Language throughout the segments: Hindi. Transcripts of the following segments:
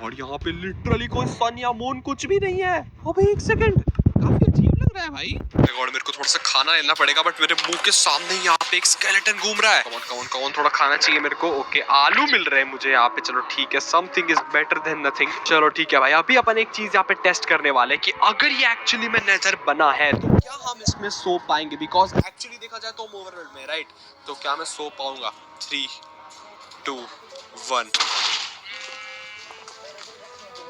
गॉड, यहाँ पे लिटरली कोई सन या मून कुछ भी नहीं है। अबे एक सेकंड, काफी अजीब लग रहा है भाई। गॉड, मेरे को थोड़ा सा खाना लेना पड़ेगा, बट मेरे मुंह के सामने यहाँ पे एक स्केलेटन घूम रहा है। कौन कौन कौन थोड़ा खाना चाहिए मेरे को। ओके, आलू मिल रहे हैं मुझे यहाँ पे। चलो ठीक है, something is better than nothing. चलो ठीक है भाई, अभी अपन एक चीज यहाँ पे टेस्ट करने वाले हैं कि अगर ये एक्चुअली में नेदर बना है तो क्या हम इसमें सो पाएंगे। बिकॉज एक्चुअली देखा जाए तो हम ओवरवर्ल्ड में, राइट? तो क्या मैं सो पाऊंगा? 3, 2, 1।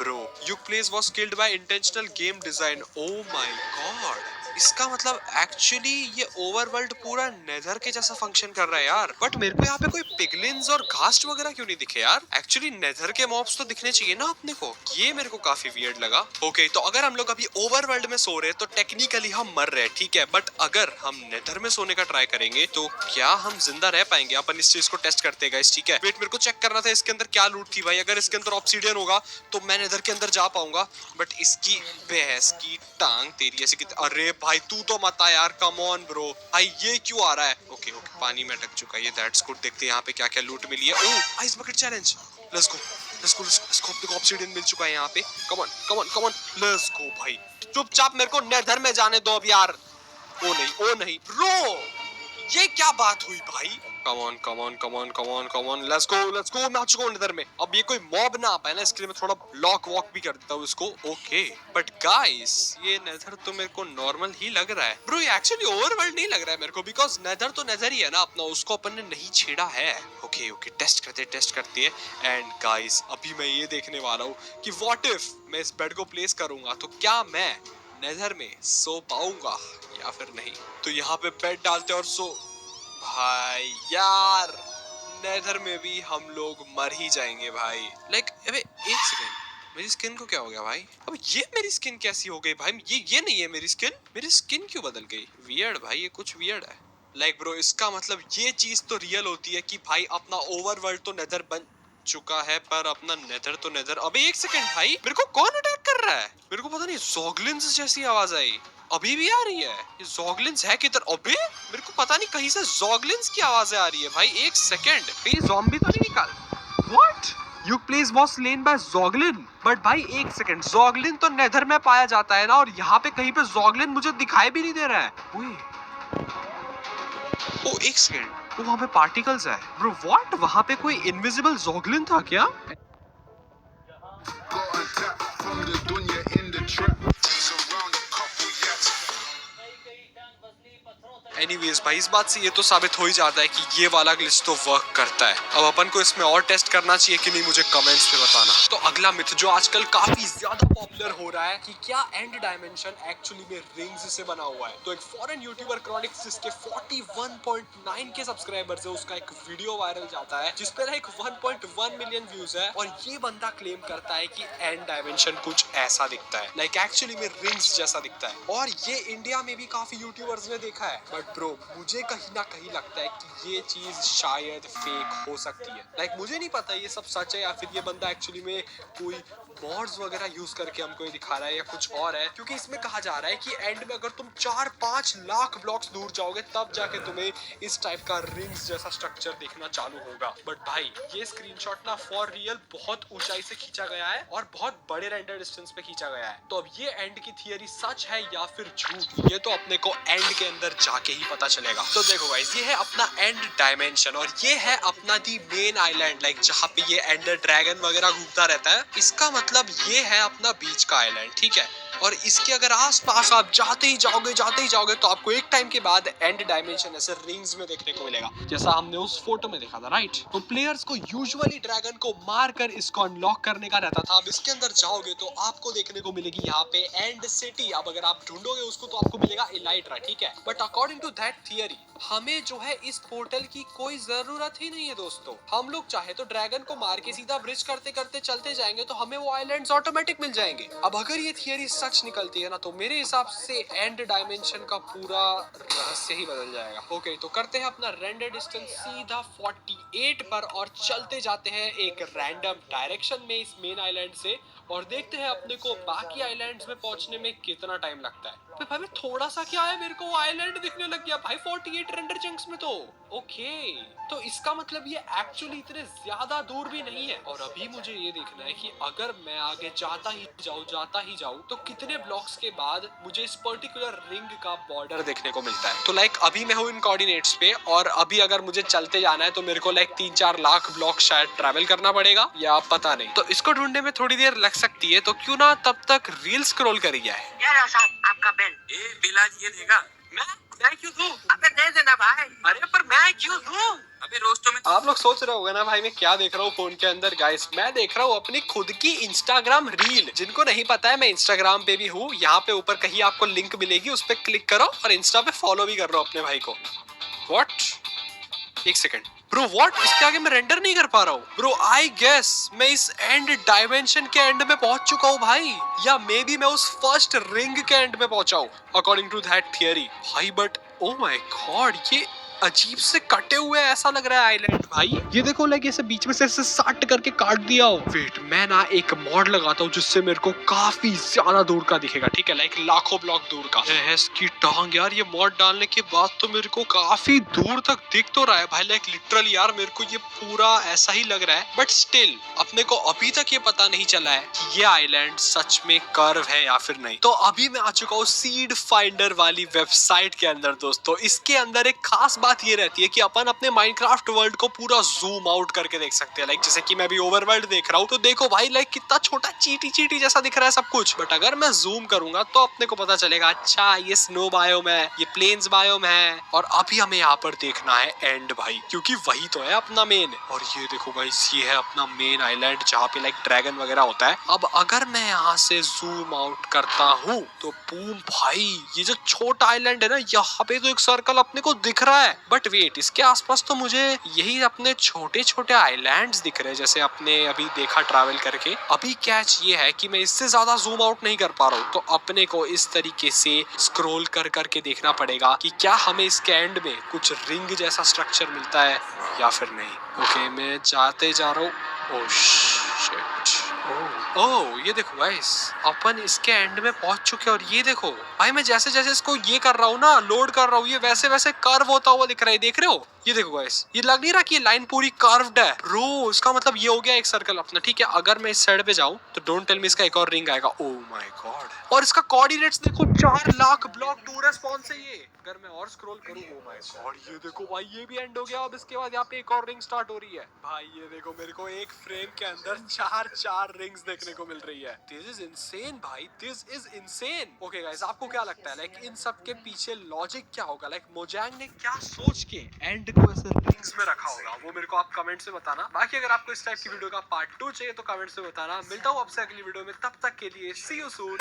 Bro, your place was killed by intentional game design. Oh my god. इसका मतलब एक्चुअली ये ओवरवर्ल्ड पूरा नेदर के जैसा फंक्शन कर रहा है यार। बट मेरे को यहाँ पे कोई पिगलिन्स और घास्ट वगैरह क्यों नहीं दिखे यार? एक्चुअली नेदर के मॉब्स तो दिखने चाहिए ना अपने को। ये मेरे को काफी वियर्ड लगा। ओके, तो अगर हम लोग अभी ओवरवर्ल्ड में सो रहे हैं तो टेक्निकली हम मर रहे हैं, ठीक है। बट अगर हम नेदर में सोने का ट्राई करेंगे तो क्या हम जिंदा रह पाएंगे? अपन इस चीज को टेस्ट करते हैं गाइस, ठीक है। वेट, मेरे को चेक करना था इसके अंदर क्या लूट थी भाई। अगर इसके अंदर ऑब्सीडियन होगा तो मैं नेदर के अंदर जा पाऊंगा। बट इसकी भैंस की टांग तेरी ऐसी कितनी। अरे भाई तू तो मत आ यार, कम ऑन ब्रो। भाई ये क्यों आ रहा है? ओके ओके, पानी में अटक चुका है ये, दैट्स गुड। देखते हैं यहाँ पे क्या क्या लूट मिली है। Oh, ice bucket challenge. Let's go let's go let's go. अपने को ऑब्सीडियन मिल चुका है यहाँ पे। Come on come on come on, let's go भाई। चुपचाप मेरे को नेदर में जाने दो अब यार। ओ नहीं ओ नहीं ब्रो, ये क्या बात हुई भाई? कम on come on come on come on come on, let's go let's गो। मैं आ चुका हूं नेदर में। अब ये कोई मॉब ना आ पाए ना, इसके लिए मैं थोड़ा ब्लॉक वॉक भी कर देता हूँ इसको। ओके, बट गाइस ये नेदर तो मेरे को नॉर्मल ही लग रहा है ब्रो। ये एक्चुअली ओवरवर्ल्ड नहीं लग रहा है मेरे को, बिकॉज नेदर तो नेदर ही है ना अपना, उसको अपन ने नहीं छेड़ा है। ओके ओके, टेस्ट करते हैं। एंड गाइस अभी मैं ये देखने वाला हूँ कि व्हाट इफ मैं इस बेड को प्लेस करूंगा तो क्या मैं नेदर में सो पाऊंगा या फिर नहीं। तो यहाँ पे बेड डालते और सो। भाई यार नेदर में भी हम लोग मर ही जाएंगे भाई। लाइक अबे एक सेकंड, मेरी स्किन को क्या हो गया भाई? अब ये मेरी स्किन कैसी हो गई भाई? ये नहीं है मेरी स्किन। मेरी स्किन क्यों बदल गई? वियर्ड भाई, ये कुछ वियर्ड है। लाइक ब्रो, इसका मतलब ये चीज तो रियल होती है कि भाई अपना ओवरवर्ल्ड तो नेदर बन चुका है, पर अपना नेदर तो नेदर। अबे एक सेकंड भाई, मेरे को कौन अटैक कर रहा है? मेरे को पता नहीं, ज़ॉगलिन्स जैसी आवाज आई, अभी भी आ रही है। ये ज़ॉगलिन्स है किधर? अबे मेरे को पता नहीं, कहीं से ज़ॉगलिन्स की आवाजें आ रही है भाई। एक सेकंड, कहीं ज़ॉम्बी तो नहीं निकाल? What? Your place was slain by zoglin. But भाई एक सेकंड, ज़ॉगलिन तो नेदर में पाया जाता है ना, और यहाँ पे कहीं पे ज़ॉगलिन मुझे दिखाई भी नहीं दे रहा है। ओ एक सेकंड, वो वहाँ पे पार्टिकल्स है ब्रो। व्हाट? वहाँ पे कोई इनविजिबल ज़ॉगलिन था क्या? एनीवेज भाई, इस बात से ये तो साबित हो ही जाता है कि ये वाला ग्लिच तो वर्क करता है। अब अपन को इसमें और टेस्ट करना चाहिए कि नहीं, मुझे कमेंट्स में बताना। तो अगला मिथ जो आजकल काफी ज्यादा पॉपुलर हो रहा है कि क्या एंड डायमेंशन एक्चुअली में रिंग्स से बना हुआ है। तो एक फॉरेन यूट्यूबर क्रॉनिक्स, जिसके 41.9 के सब्सक्राइबर्स है, उसका एक वीडियो वायरल जाता है जिस पर एक 1.1 मिलियन व्यूज है, और ये बंदा क्लेम करता है कि एंड डायमेंशन कुछ ऐसा दिखता है, लाइक एक्चुअली में रिंग्स जैसा दिखता है। और ये इंडिया में भी काफी यूट्यूबर्स ने देखा है, बट ब्रो मुझे कहीं ना कहीं लगता है कि ये चीज शायद फेक हो सकती है। लाइक मुझे नहीं पता ये सब सच है या फिर ये बंदा एक्चुअली में कोई मॉड्स वगैरह यूज करके हमको ये दिखा रहा है या कुछ और है। क्योंकि इसमें कहा जा रहा है कि एंड में अगर तुम 4-5 लाख ब्लॉक्स दूर जाओगे तब जाके तुम्हें इस टाइप का रिंग्स जैसा स्ट्रक्चर देखना चालू होगा। बट भाई ये स्क्रीनशॉट ना फॉर रियल बहुत ऊंचाई से खींचा गया है और बहुत बड़े रेंडर डिस्टेंस पे खींचा गया है। तो अब ये एंड की थियरी सच है या फिर झूठ, ये तो अपने को एंड के अंदर जाके ही पता चलेगा। तो देखो गाइस, ये है अपना एंड डायमेंशन और ये है अपना दी मेन आइलैंड, लाइक जहाँ पे ये एंडर ड्रैगन वगैरह घूमता रहता है। इसका मतलब ये है अपना बीच का आइलैंड, ठीक है। और इसके अगर आसपास आप जाते ही जाओगे तो आपको एक टाइम के बाद एंड डायमेंशन ऐसे रिंग्स में देखने को मिलेगा, जैसा हमने उस फोटो में देखा था, राइट। तो प्लेयर्स को यूजुअली ड्रैगन को मार कर इसको अनलॉक करने का रहता था। अब इसके अंदर जाओगे तो आपको देखने को मिलेगी यहाँ पे एंड सिटी। अब अगर आप ढूंढोगे उसको तो आपको मिलेगा इलाइट्रा, ठीक है। But according to that theory हमें जो है इस पोर्टल की कोई जरूरत ही नहीं है दोस्तों। हम लोग चाहे तो ड्रैगन को मार के सीधा ब्रिज करते करते चलते जाएंगे तो हमें वो आइलैंड्स ऑटोमेटिक मिल जाएंगे। अब अगर ये थियरी सच निकलती है ना, तो मेरे हिसाब से एंड डायमेंशन का पूरा रहस्य ही बदल जाएगा। ओके, तो करते हैं अपना रेंडर डिस्टेंस सीधा 48 पर और चलते जाते हैं एक रैंडम डायरेक्शन में इस मेन आइलैंड से, और देखते हैं अपने को बाकी आइलैंड्स में पहुंचने में कितना टाइम लगता है। पे भाई मैं थोड़ा सा क्या है, मेरे को आइलैंड दिखने लग गया भाई 48 रेंडर चंक्स में। तो ओके, तो इसका मतलब ये एक्चुअली इतने ज्यादा दूर भी नहीं है। और अभी मुझे ये देखना है कि अगर मैं आगे जाता ही जाऊं तो कितने ब्लॉक्स के बाद मुझे इस पर्टिकुलर रिंग का बॉर्डर देखने को मिलता है। तो लाइक अभी मैं हूँ इन कोऑर्डिनेट्स पे, और अभी अगर मुझे चलते जाना है तो मेरे को लाइक 3-4 लाख ब्लॉक शायद ट्रैवल करना पड़ेगा, या पता नहीं। तो इसको ढूंढने में थोड़ी देर लग सकती है, तो क्यों ना तब तक रील स्क्रॉल करी जाए। यार साहब आपका बिल। बिल आज ये देगा। मैं क्यों दूं? अबे दे देना भाई। अरे पर मैं क्यों दूं? अबे रोस्टो में आप लोग सोच रहे होगा ना भाई मैं क्या देख रहा हूँ फोन के अंदर। गाइस मैं देख रहा हूँ अपनी खुद की इंस्टाग्राम रील। जिनको नहीं पता है मैं इंस्टाग्राम पे भी हूँ, यहाँ पे ऊपर कहीं आपको लिंक मिलेगी, उस पर क्लिक करो और इंस्टा पे फॉलो भी कर रहा हूँ अपने भाई को। व्हाट? एक सेकंड ब्रो, व्हाट? इसके आगे मैं रेंडर नहीं कर पा रहा हूँ ब्रो। आई गेस मैं इस एंड डायमेंशन के एंड में पहुंच चुका हूँ भाई, या मे बी मैं उस फर्स्ट रिंग के एंड में पहुंचा हूँ अकॉर्डिंग टू दैट थियरी भाई। बट ओ माय गॉड, ये अजीब से कटे हुए ऐसा लग रहा है आइलैंड भाई। ये देखो लाइक ऐसे बीच में से साट करके काट दिया हो। वेट, मैं ना एक मॉड लगाता हूँ जिससे मेरे को काफी ज्यादा दूर का दिखेगा, ठीक है, लाइक लाखों ब्लॉक दूर का। इसकी टांग यार, ये मॉड डालने के बाद तो मेरे को काफी दूर तक दिख तो रहा है भाई, लाइक लिटरली यार मेरे को ये पूरा ऐसा ही लग रहा है। बट स्टिल अपने को अभी तक ये पता नहीं चला है कि ये आइलैंड सच में कर्व है या फिर नहीं। तो अभी मैं आ चुका हूँ सीड फाइंडर वाली वेबसाइट के अंदर दोस्तों। इसके अंदर एक खास बात ये रहती है कि अपन अपने माइनक्राफ्ट वर्ल्ड को पूरा जूम आउट करके देख सकते हैं। लाइक जैसे कि मैं भी ओवरवर्ल्ड देख रहा हूँ, तो देखो भाई लाइक कितना छोटा चीटी चीटी जैसा दिख रहा है सब कुछ। बट अगर मैं जूम करूंगा तो अपने को पता चलेगा अच्छा ये स्नो बायोम है, ये प्लेन्स बायोम है। और अभी हमें यहाँ पर देखना है एंड भाई, क्योंकि वही तो है अपना मेन। और ये देखो गाइस, ये है अपना मेन आइलैंड जहाँ पे लाइक ड्रैगन वगैरह होता है। अब अगर मैं यहाँ से जूम आउट करता हूँ तो बूम भाई, ये जो छोटा आइलैंड है ना, यहाँ पे तो एक सर्कल अपने को दिख रहा है। बट वेट, इसके आसपास तो मुझे यही अपने छोटे छोटे आइलैंड्स दिख रहे हैं जैसे अपने अभी देखा ट्रैवल करके। अभी कैच ये है कि मैं इससे ज्यादा जूम आउट नहीं कर पा रहा हूँ, तो अपने को इस तरीके से स्क्रॉल कर करके देखना पड़ेगा कि क्या हमें इसके एंड में कुछ रिंग जैसा स्ट्रक्चर मिलता है या फिर नहीं। ओके, मैं जाते जा रहा हूँ। ओह शिट, ओह ये देखो गाइस, अपन इसके एंड में पहुंच चुके हैं। और ये देखो भाई, मैं जैसे जैसे इसको ये कर रहा हूँ ना, लोड कर रहा हूँ, ये वैसे वैसे कर्व होता हुआ दिख रहा है, देख रहे हो? ये देखो गाइस, ये लग नहीं रहा कि ये लाइन पूरी कर्व्ड है ब्रो। इसका मतलब ये हो गया एक सर्कल अपना, ठीक है। अगर मैं इस साइड पे जाऊं तो डोंट टेल मी इसका एक और रिंग आएगा। ओह माय गॉड, और इसका कोऑर्डिनेट्स देखो 4 लाख ब्लॉक टू रेस्पॉन्स है ये। अगर मैं और स्क्रॉल करूं, ओह माय गॉड, ये देखो भाई, ये भी एंड हो गया। अब इसके बाद यहाँ पे एक और रिंग स्टार्ट हो रही है भाई। ये देखो मेरे को एक फ्रेम के अंदर 4 रिंग्स देखने को मिल रही है। दिस इज इनसेन भाई, this is insane. Okay guys, आपको क्या लगता है लाइक इन सब के पीछे लॉजिक क्या होगा? लाइक मोजैंग ने क्या सोच के एंड को ऐसे रिंग्स में रखा होगा, वो मेरे को आप कमेंट से बताना। बाकी अगर आपको इस टाइप की वीडियो का पार्ट 2 चाहिए तो कमेंट से बताना। मिलता हूँ आपसे अगली वीडियो में, तब तक के लिए सी यू सून।